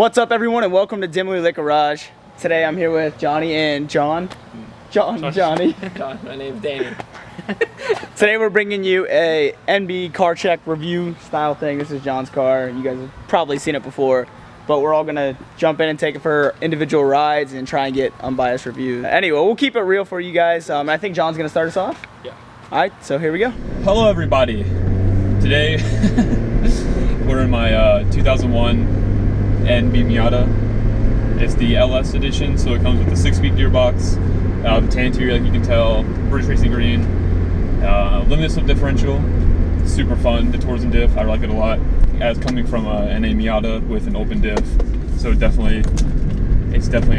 What's up, everyone, and welcome to Dimly Lit Garage. Today I'm here with Johnny and Johnny. John, my name's Danny. Today we're bringing you a NB car check review style thing. This is John's car. You guys have probably seen it before, but we're all gonna jump in and take it for individual rides and try and get unbiased reviews. Anyway, we'll keep it real for you guys. I think John's gonna start us off. Yeah. All right, so here we go. Hello everybody. Today we're in my 2001 NB Miata. It's the LS edition, so it comes with a 6-speed gearbox, the tan interior, like you can tell, British Racing Green, limited slip differential, super fun. The Torsen diff, I like it a lot. As coming from an NB Miata with an open diff, so it's definitely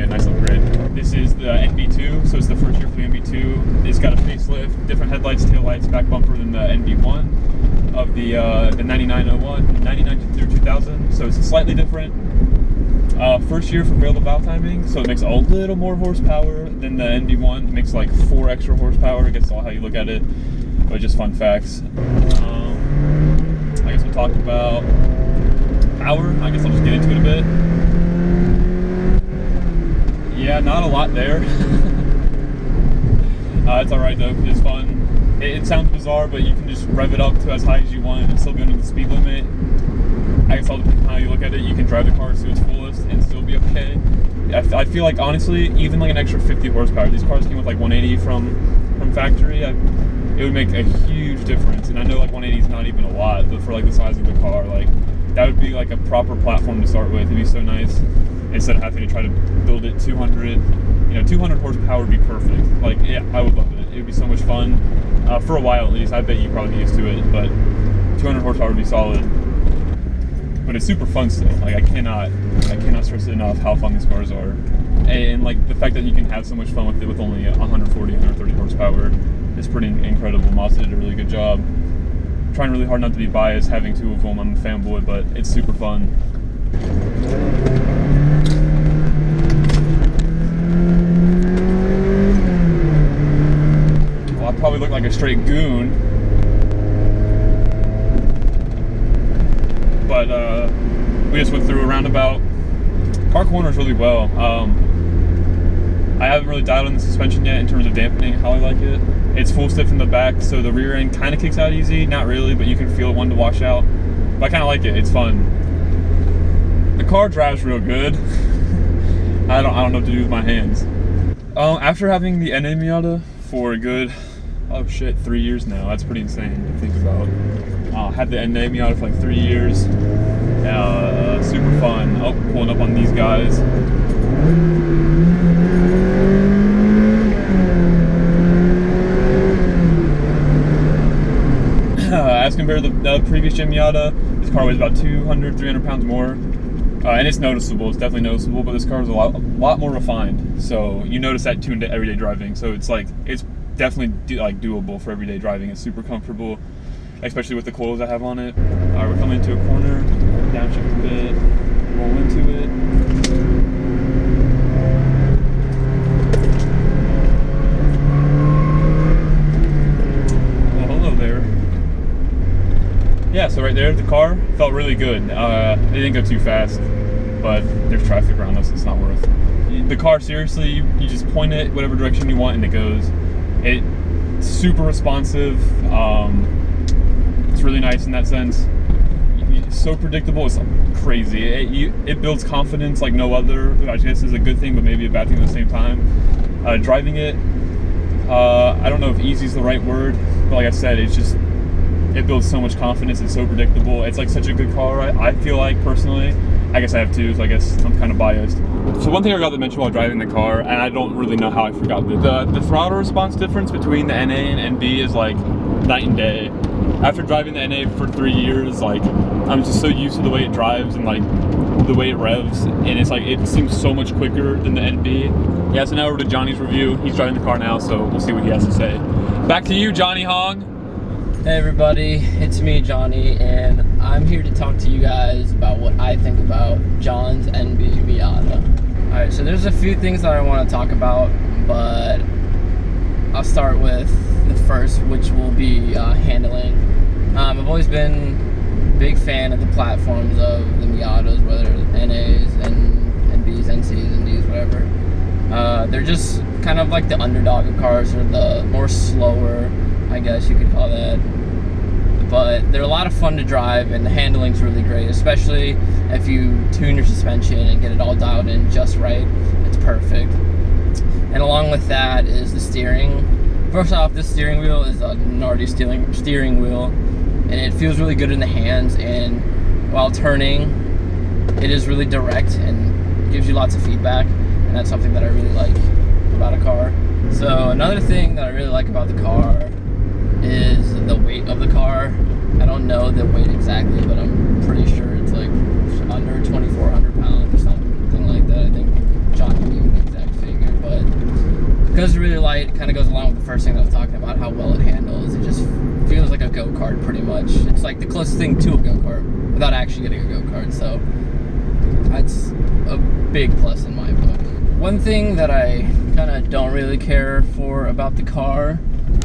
a nice upgrade. This is the NB2, so it's the first year for the NB2. It's got a facelift, different headlights, taillights, back bumper than the NB1 of the 99 through 2000, so it's slightly different. First year for variable valve timing, so it makes a little more horsepower than the NB1. It makes like 4 extra horsepower. I guess all how you look at it, but just fun facts. I guess we'll talk about power. I guess I'll just get into it a bit. Yeah, not a lot there. It's alright though, it's fun. It sounds bizarre, but you can just rev it up to as high as you want and still be under the speed limit. I guess all depends on how you look at it. You can drive the car to its fullest and still be okay. I feel like, honestly, even like an extra 50 horsepower, these cars came with like 180 from factory, it would make a huge difference. And I know like 180 is not even a lot, but for like the size of the car, like that would be like a proper platform to start with. It'd be so nice instead of having to try to build it 200. 200 horsepower would be perfect. Like, yeah, I would love it. It would be so much fun for a while at least. I bet you probably get used to it, but 200 horsepower would be solid. But it's super fun still. Like I cannot stress it enough how fun these cars are, and like the fact that you can have so much fun with it with only 140, 130 horsepower is pretty incredible. Mazda did a really good job. I'm trying really hard not to be biased, having 2 of them. I'm a fanboy, but it's super fun. Well, I probably look like a straight goon. But we just went through a roundabout. Car corners really well. I haven't really dialed in the suspension yet in terms of dampening, how I like it. It's full stiff in the back, so the rear end kind of kicks out easy. Not really, but you can feel one to wash out. But I kind of like it. It's fun. The car drives real good. I don't know what to do with my hands. After having the NB Miata for a good 3 years now. That's pretty insane to think about. Had the NB Miata for like 3 years. Super fun. Pulling up on these guys. As compared to the previous Gen Miata, this car weighs about 200, 300 pounds more. And it's noticeable. It's definitely noticeable, but this car is a lot more refined. So you notice that too in everyday driving. So it's definitely doable for everyday driving. It's super comfortable, especially with the coils I have on it. We're coming into a corner, downshift a bit, roll into it. Well, hello there. Yeah, so right there, the car felt really good. It didn't go too fast, but there's traffic around us, it's not worth. The car, seriously, you just point it whatever direction you want and it goes. It's super responsive. It's really nice in that sense. It's so predictable, it's crazy. It builds confidence like no other, which I guess is a good thing, but maybe a bad thing at the same time. Driving it, I don't know if easy is the right word, but like I said, it builds so much confidence. It's so predictable. It's like such a good car, I feel like, personally. I guess I have 2, so I guess I'm kind of biased. So one thing I forgot to mention while driving the car, and I don't really know how I forgot this, the throttle response difference between the NA and NB is like night and day. After driving the NA for 3 years, like I'm just so used to the way it drives and like the way it revs, and it's like it seems so much quicker than the NB. Yeah, so now over to Johnny's review. He's driving the car now, so we'll see what he has to say. Back to you, Johnny Hong. Hey everybody, it's me, Johnny, and I'm here to talk to you guys about what I think about John's NB Miata. Alright, so there's a few things that I want to talk about, but I'll start with the first, which will be handling. I've always been Big fan of the platforms of the Miatas, whether NAs and NBs, NCs, and Ds, whatever. They're just kind of like the underdog of cars, or the more slower, I guess you could call that. But they're a lot of fun to drive, and the handling's really great, especially if you tune your suspension and get it all dialed in just right. It's perfect. And along with that is the steering. First off, this steering wheel is a Nardi steering wheel, and it feels really good in the hands, and while turning, it is really direct and gives you lots of feedback, and that's something that I really like about a car. So another thing that I really like about the car is the weight of the car. I don't know the weight exactly, but I'm pretty sure it's like under 2,400 pounds or something like that. I think John can give me the exact figure, but because it's really light, it kind of goes along with the first thing that I was talking about, how well it handles. It just feels like a go-kart pretty much. It's like the closest thing to a go-kart without actually getting a go-kart, so that's a big plus in my book. One thing that I kind of don't really care for about the car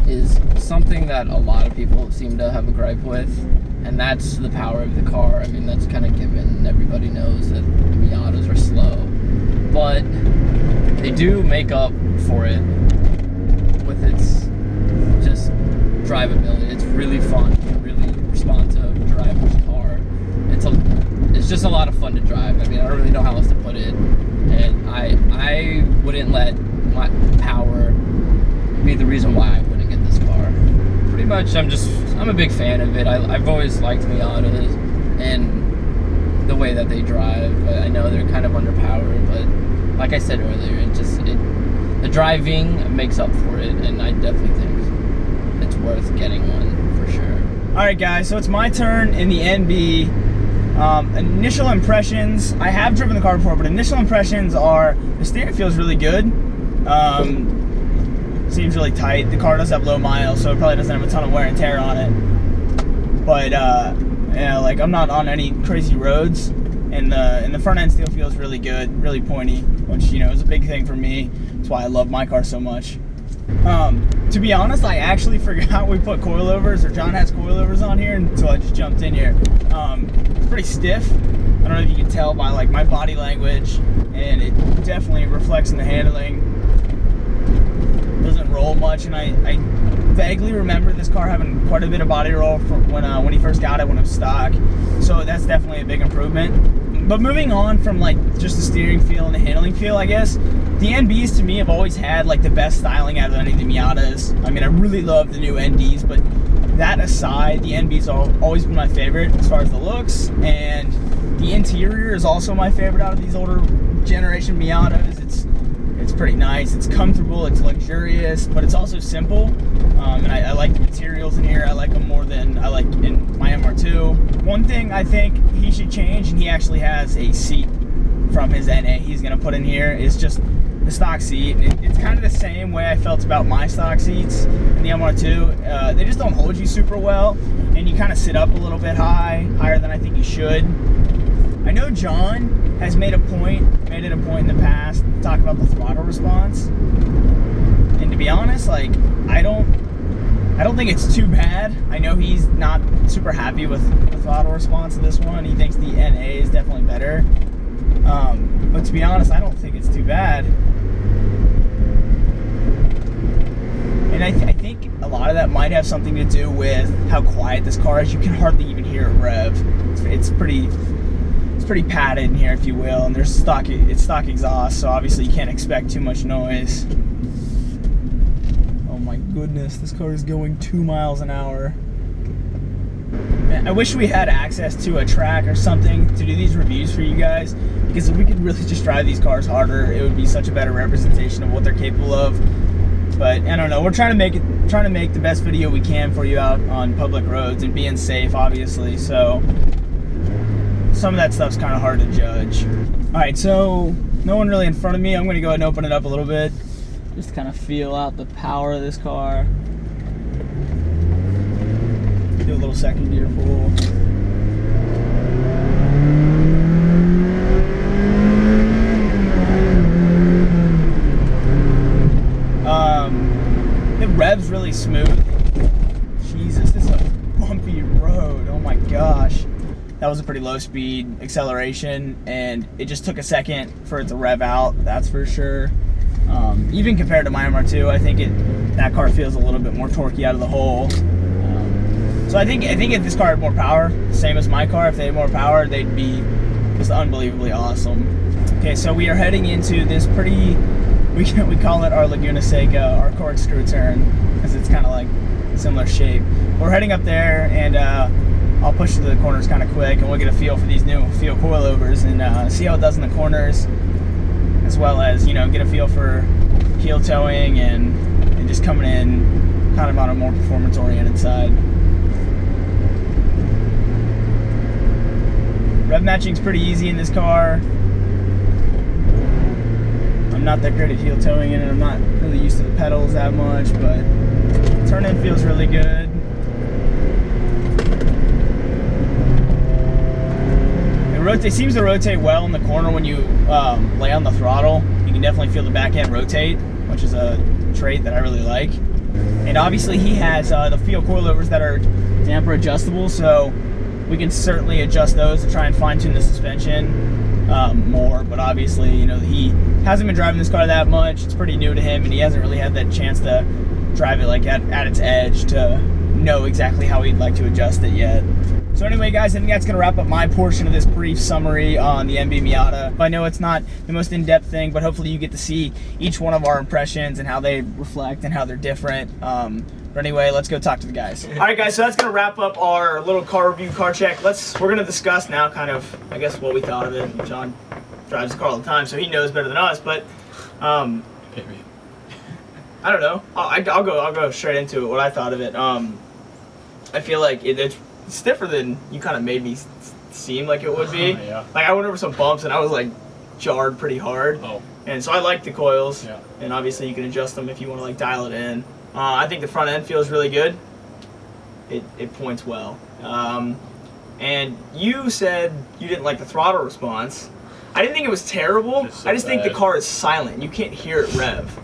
is something that a lot of people seem to have a gripe with, and that's the power of the car. I mean, that's kind of given. Everybody knows that the Miatas are slow, but they do make up for it with its just drivability. It's really fun, really responsive, driver's car. It's just a lot of fun to drive. I mean, I don't really know how else to put it, and I wouldn't let my power be the reason why I wouldn't get this car. Pretty much, I'm a big fan of it. I've always liked Miatas and the way that they drive. I know they're kind of underpowered, but like I said earlier, the driving makes up for it, and I definitely think it's worth getting one for sure. All right, guys, so it's my turn in the NB. Initial impressions, I have driven the car before, but initial impressions are the steering feels really good. Seems really tight. The car does have low miles, so it probably doesn't have a ton of wear and tear on it. But yeah, like I'm not on any crazy roads, and the front end still feels really good, really pointy, which is a big thing for me. That's why I love my car so much. To be honest, I actually forgot we put coilovers, or John has coilovers on here, until I just jumped in here. It's pretty stiff. I don't know if you can tell by like my body language, and it definitely reflects in the handling. Doesn't roll much, and I vaguely remember this car having quite a bit of body roll from when he first got it, when it was stock. So that's definitely a big improvement. But moving on from like just the steering feel and the handling feel, I guess the NBs to me have always had like the best styling out of any of the Miatas. I mean, I really love the new NDs, but that aside, the NBs have always been my favorite as far as the looks, and the interior is also my favorite out of these older generation Miatas. It's pretty nice, it's comfortable, it's luxurious, but it's also simple. And I like the materials in here. I like them more than I like in my MR2. One thing I think he should change, and he actually has a seat from his NA he's gonna put in here, is just the stock seat. It's kind of the same way I felt about my stock seats in the MR2. They just don't hold you super well, and you kind of sit up a little bit higher than I think you should. I know John has made it a point in the past to talk about the throttle response, and to be honest, like I don't think it's too bad. I know he's not super happy with the throttle response of this one. He thinks the NA is definitely better, but to be honest, I don't think it's too bad. And I think a lot of that might have something to do with how quiet this car is. You can hardly even hear it rev. It's pretty padded in here, if you will, and it's stock exhaust, so obviously you can't expect too much noise. Oh my goodness, this car is going 2 miles an hour. Man, I wish we had access to a track or something to do these reviews for you guys, because if we could really just drive these cars harder, it would be such a better representation of what they're capable of. But I don't know, we're trying to make the best video we can for you out on public roads and being safe, obviously, so some of that stuff's kind of hard to judge. All right, so no one really in front of me. I'm gonna go ahead and open it up a little bit, just to kind of feel out the power of this car. Do a little second gear pull. It revs really smooth. Jesus, this is a bumpy bumpy road. Oh my gosh. That was a pretty low speed acceleration, and it just took a second for it to rev out, that's for sure. Even compared to my MR2, I think that car feels a little bit more torquey out of the hole. So I think if this car had more power, same as my car, if they had more power, they'd be just unbelievably awesome. Okay, so we are heading into this pretty, we call it our Laguna Seca, our corkscrew turn, because it's kind of like similar shape. We're heading up there, and I'll push to the corners kind of quick, and we'll get a feel for these new Feal coilovers and see how it does in the corners, as well as, you know, get a feel for heel towing and just coming in kind of on a more performance-oriented side. Rev matching's pretty easy in this car. I'm not that great at heel towing in it. I'm not really used to the pedals that much, but turn-in feels really good. It seems to rotate well in the corner when you lay on the throttle. You can definitely feel the back end rotate, which is a trait that I really like. And obviously he has the Feal coilovers that are damper adjustable, so we can certainly adjust those to try and fine tune the suspension more. But obviously, you know, he hasn't been driving this car that much. It's pretty new to him, and he hasn't really had that chance to drive it like at its edge to know exactly how he'd like to adjust it yet. So anyway, guys, I think that's going to wrap up my portion of this brief summary on the NB Miata. I know it's not the most in-depth thing, but hopefully you get to see each one of our impressions and how they reflect and how they're different. But anyway, let's go talk to the guys. All right, guys, so that's going to wrap up our little car review, car check. We're going to discuss now kind of, I guess, what we thought of it. John drives the car all the time, so he knows better than us, but Maybe. I don't know. I'll go straight into it, what I thought of it. I feel like it's stiffer than you kind of made me seem like it would be. Yeah. Like I went over some bumps and I was like jarred pretty hard. Oh. And so I like the coils. Yeah. And obviously you can adjust them if you want to like dial it in. I think the front end feels really good. It points well. And you said you didn't like the throttle response. I didn't think it was terrible. So I just think the bad. car is silent. You can't hear it rev.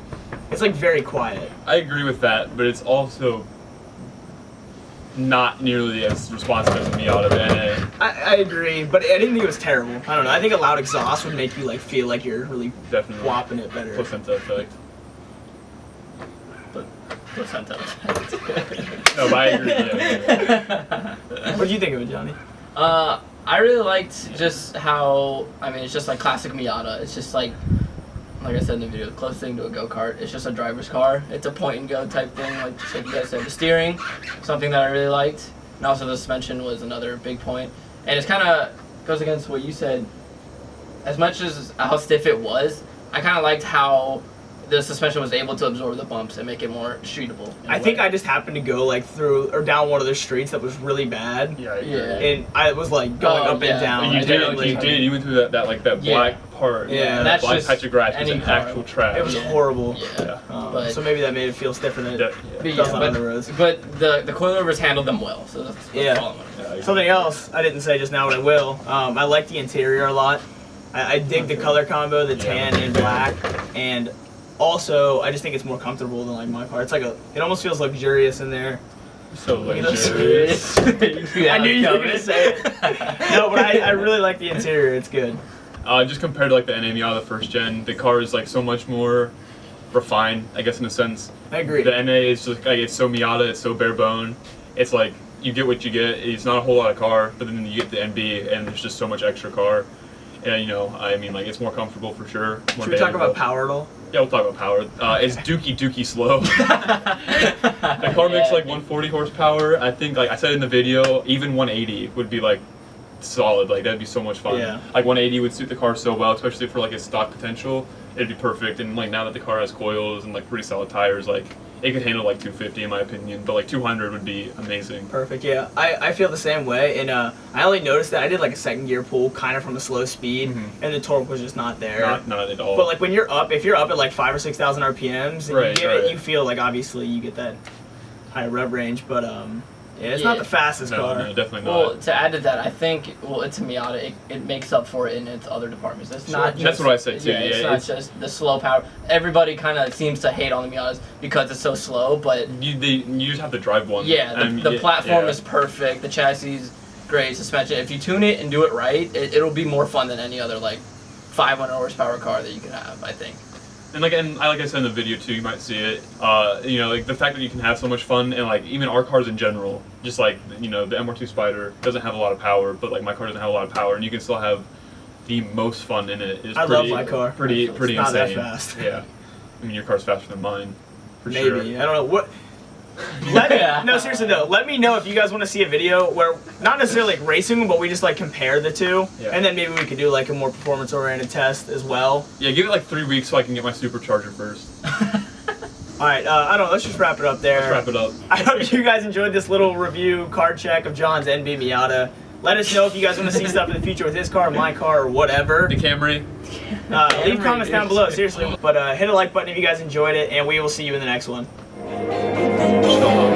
It's like very quiet. I agree with that, but it's also not nearly as responsive as the Miata NA. I agree, but I didn't think it was terrible. I don't know. I think a loud exhaust would make you like feel like you're really Definitely. whopping it better. Placenta effect. Placenta. No, but I agree. Yeah. What do you think of it, Johnny? I really liked just how, I mean, it's just like classic Miata. It's just like I said in the video, the closest thing to a go-kart. It's just a driver's car. It's a point-and-go type thing, like just like you guys said. The steering, something that I really liked. And also the suspension was another big point. And it's kind of goes against what you said. As much as how stiff it was, I kind of liked how the suspension was able to absorb the bumps and make it more streetable. I think I just happened to go like through or down one of the streets that was really bad. Yeah, I agree. Yeah. And I was like going up and down. You I did. really- You went through that Yeah. black part. Yeah. That That's black just patch of grass was any an car. actual trash. It was Yeah. horrible. Yeah. But- So maybe that made it feel stiffer than it Yeah. But, does on other roads. but the coilovers handled them well, so that's Yeah. all I'm gonna say. Yeah, Something else I didn't say just now, but I will. I like the interior a lot. I dig the color combo, the tan and black, and also I just think it's more comfortable than like my car. It's like it almost feels luxurious in there. So Look at those. luxurious. I knew you were gonna say it. No, but I really like the interior. It's good. Just compared to like the NA Miata first gen, the car is like so much more refined, I guess in a sense. I agree. The NA is just like it's so Miata, it's so bare bone. It's like you get what you get. It's not a whole lot of car, but then you get the NB, and there's just so much extra car. And you know, I mean, like it's more comfortable for sure. More Should we talk manageable. about power at all? Yeah, we'll talk about power. It's dookie slow. The car makes like 140 horsepower. I think, like I said in the video, even 180 would be like solid. Like that'd be so much fun. Yeah. Like 180 would suit the car so well, especially for like its stock potential. It'd be perfect. And like now that the car has coils and like pretty solid tires, like it could handle like 250 in my opinion. But like 200 would be amazing. Perfect, yeah. I feel the same way, and I only noticed that I did like a second gear pull kind of from a slow speed, and the torque was just not there. Not at all. But like when you're up, if you're up at like 5,000 or 6,000 RPMs, and Right, you give right. it, you feel like obviously you get that high rev range, but Yeah, it's not the fastest car. No, definitely not. Well, to add to that, I think, it's a Miata. It makes up for it in its other departments. It's not just, that's what I say too. Yeah, it's not just the slow power. Everybody kind of seems to hate on the Miatas because it's so slow, but you just have to drive one. yeah, the platform is perfect. The chassis is great. Suspension. If you tune it and do it right, it'll be more fun than any other like 500 horsepower car that you could have, I think. And like I said in the video too, you might see it. You know, like the fact that you can have so much fun, and like even our cars in general, just like you know the MR2 Spider doesn't have a lot of power, but like my car doesn't have a lot of power, and you can still have the most fun in it. I love my car. Pretty It's insane. not that fast. Yeah, I mean your car's faster than mine. For Maybe. sure. I don't know what. No, seriously though, let me know if you guys want to see a video where not necessarily like racing, but we just like compare the two, and then maybe we could do like a more performance-oriented test as well. Yeah, give it like 3 weeks so I can get my supercharger first. All right, I don't know. Let's just wrap it up there. Let's wrap it up. I hope you guys enjoyed this little review car check of John's NB Miata. Let us know if you guys want to see stuff in the future with his car, my car, or whatever. The Camry. Leave comments down below, seriously. But hit a like button if you guys enjoyed it, and we will see you in the next one. Still